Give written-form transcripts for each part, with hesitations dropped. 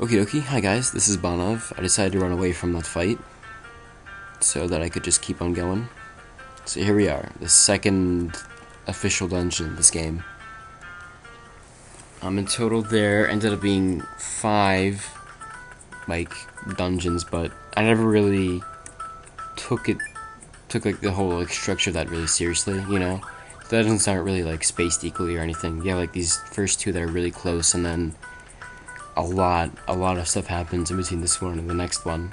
Okie dokie, hi guys, this is Banov. I decided to run away from that fight so that I could just keep on going. So here we are, the second official dungeon in this game. In total there ended up being 5, like, dungeons, but I never really took like the whole like structure of that really seriously, you know? The dungeons aren't really like spaced equally or anything. You have like these first 2 that are really close, and then a lot of stuff happens in between this one and the next one.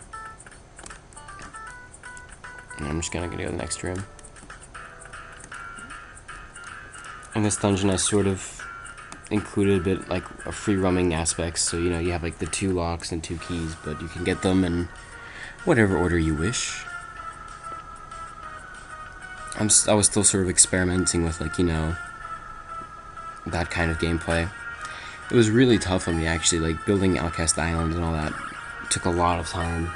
And I'm just gonna go to the next room. In this dungeon, I sort of included a bit like a free roaming aspects. So you know you have like the 2 locks and 2 keys, but you can get them in whatever order you wish. I was still sort of experimenting with like that kind of gameplay. It was really tough on me actually. Like building Outcast Island and all that took a lot of time.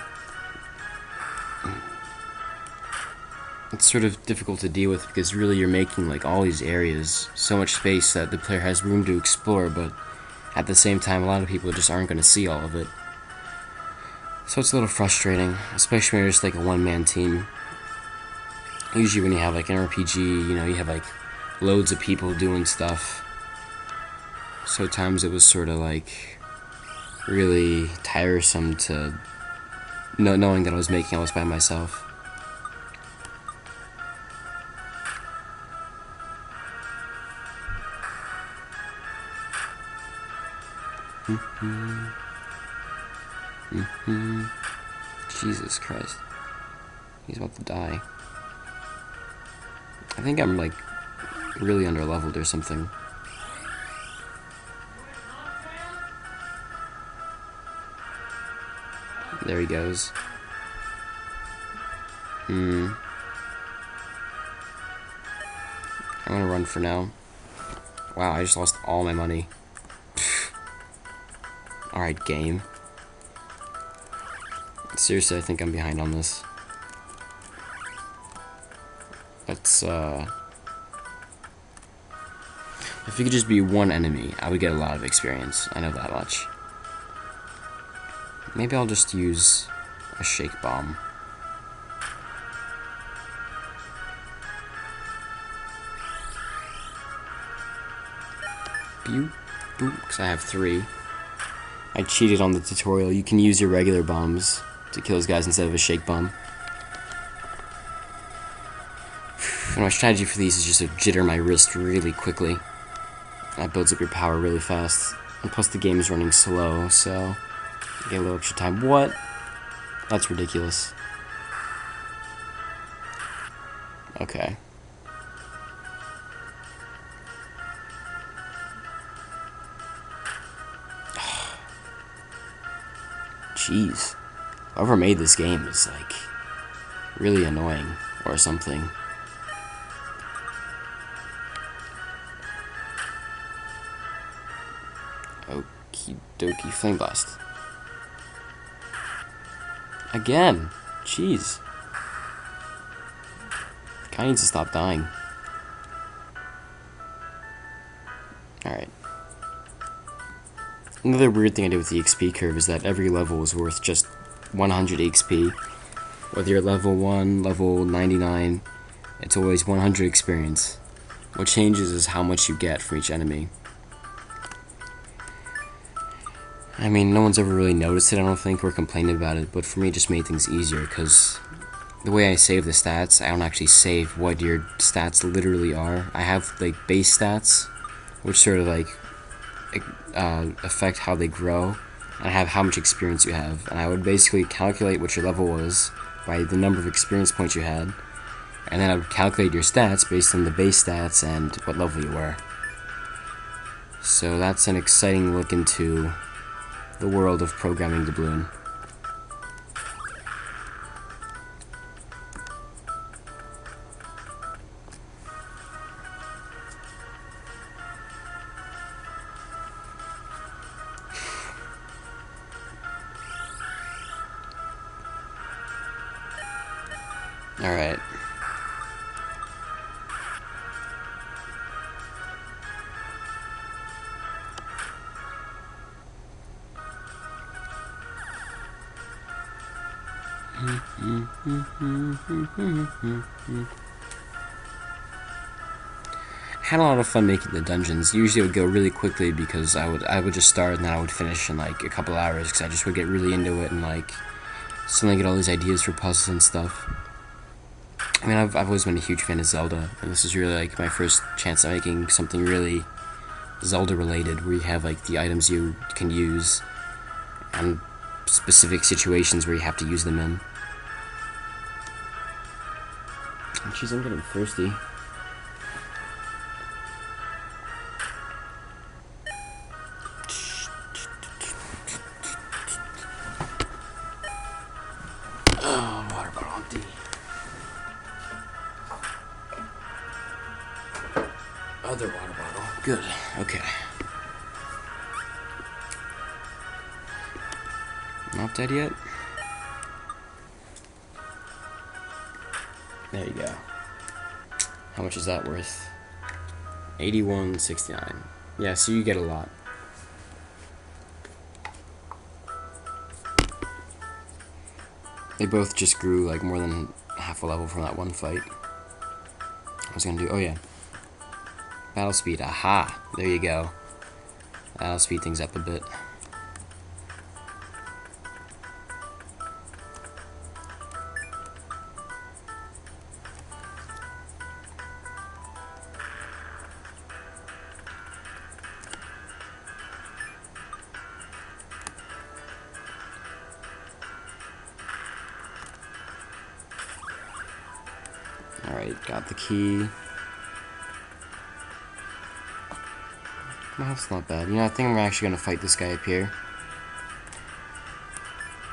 It's sort of difficult to deal with because really you're making like all these areas so much space that the player has room to explore, but at the same time a lot of people just aren't going to see all of it. So it's a little frustrating, especially when you're just like a one-man team. Usually when you have like an RPG, you have like loads of people doing stuff. So at times it was sort of like really tiresome to knowing that I was making all this by myself. Jesus Christ. He's about to die. I think I'm like really underleveled or something. There he goes. I'm gonna run for now. Wow, I just lost all my money. Alright, game. Seriously, I think I'm behind on this. Let's, if you could just be one enemy, I would get a lot of experience. I know that much. Maybe I'll just use a shake bomb. Pew, boop, because I have 3. I cheated on the tutorial. You can use your regular bombs to kill those guys instead of a shake bomb. And my strategy for these is just to jitter my wrist really quickly. That builds up your power really fast. And plus the game is running slow, so you get a little extra time. What? That's ridiculous. Okay. Jeez. Whoever made this game is like really annoying or something. Okie dokie, flame blast. Again. Jeez. Guy needs to stop dying. Alright. Another weird thing I did with the XP curve is that every level is worth just 100 XP. Whether you're level 1, level 99, it's always 100 experience. What changes is how much you get from each enemy. I mean, no one's ever really noticed it, I don't think, or complained about it, but for me it just made things easier, because the way I save the stats, I don't actually save what your stats literally are. I have, like, base stats, which sort of, like, affect how they grow, and I have how much experience you have, and I would basically calculate what your level was by the number of experience points you had, and then I would calculate your stats based on the base stats and what level you were. So that's an exciting look into the world of programming Dubloon. Alright. Had a lot of fun making the dungeons. Usually it would go really quickly because I would just start and then I would finish in like a couple hours because I just would get really into it and like suddenly get all these ideas for puzzles and stuff. I mean, I've always been a huge fan of Zelda, and this is really like my first chance at making something really Zelda related, where you have like the items you can use and specific situations where you have to use them in. Oh, jeez, I'm getting thirsty. Oh, water bottle empty. Other water bottle. Good. Okay. Not dead yet? There you go. How much is that worth? 81.69. Yeah, so you get a lot. They both just grew like more than half a level from that one fight. I was gonna do, oh yeah. Battle speed, aha! There you go. That'll speed things up a bit. Alright, got the key. My health's not bad. You know, I think I'm actually gonna fight this guy up here.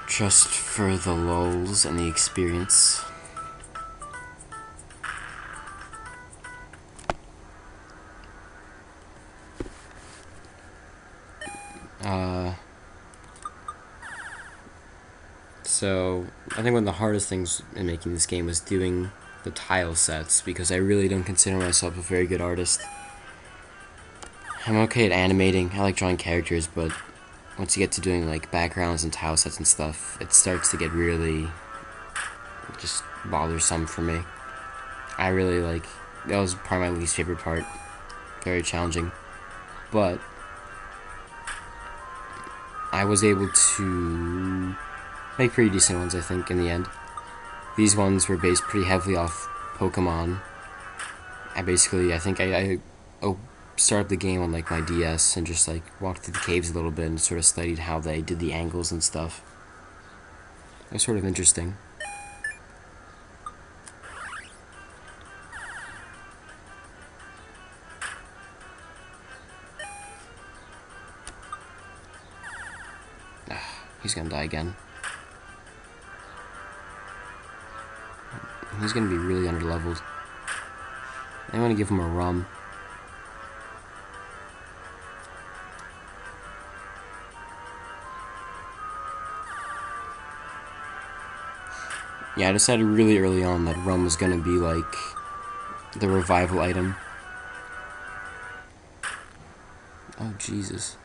Just for the lulz and the experience. So, I think one of the hardest things in making this game was doing the tile sets, because I really don't consider myself a very good artist. I'm okay at animating, I like drawing characters, but once you get to doing like backgrounds and tile sets and stuff, it starts to get really just bothersome for me. I really like, that was probably my least favorite part. Very challenging. But I was able to make pretty decent ones, I think, in the end. These ones were based pretty heavily off Pokemon. I think I started the game on like my DS and just like walked through the caves a little bit and sort of studied how they did the angles and stuff. It was sort of interesting. He's gonna die again. He's gonna be really underleveled. I want to give him a rum. Yeah, I decided really early on that rum was gonna be like the revival item. Oh, Jesus.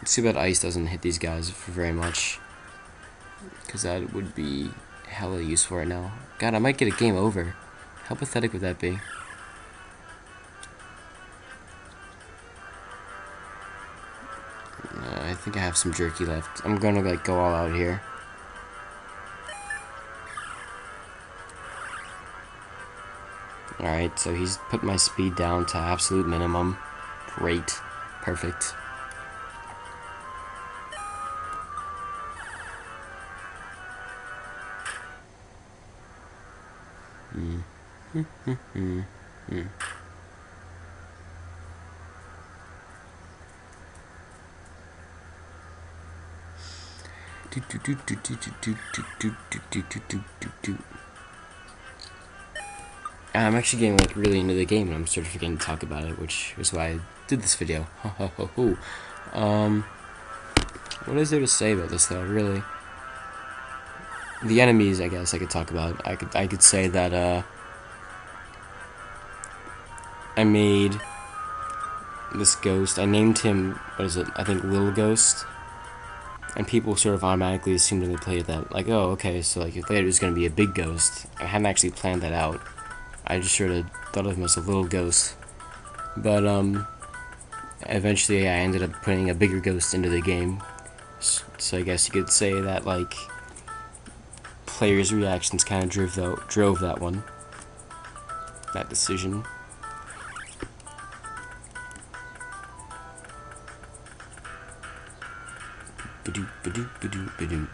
It's too bad ice doesn't hit these guys for very much, because that would be hella useful right now. God, I might get a game over. How pathetic would that be? I think I have some jerky left. I'm gonna like go all out here. Alright, so he's put my speed down to absolute minimum. Great. Perfect. I'm actually getting like really into the game and I'm sort of forgetting to talk about it, which is why I did this video. What is there to say about this though, really? The enemies, I guess I could talk about. I could say that I made this ghost. I named him, what is it? I think Little Ghost. And people sort of automatically assumed when they played that, like, oh, okay, so like if later it was going to be a big ghost. I hadn't actually planned that out. I just sort of thought of him as a little ghost. But eventually I ended up putting a bigger ghost into the game. So I guess you could say that like players' reactions kind of drove that one, that decision. Ba-doop, ba-doop, ba-doop, ba-doop.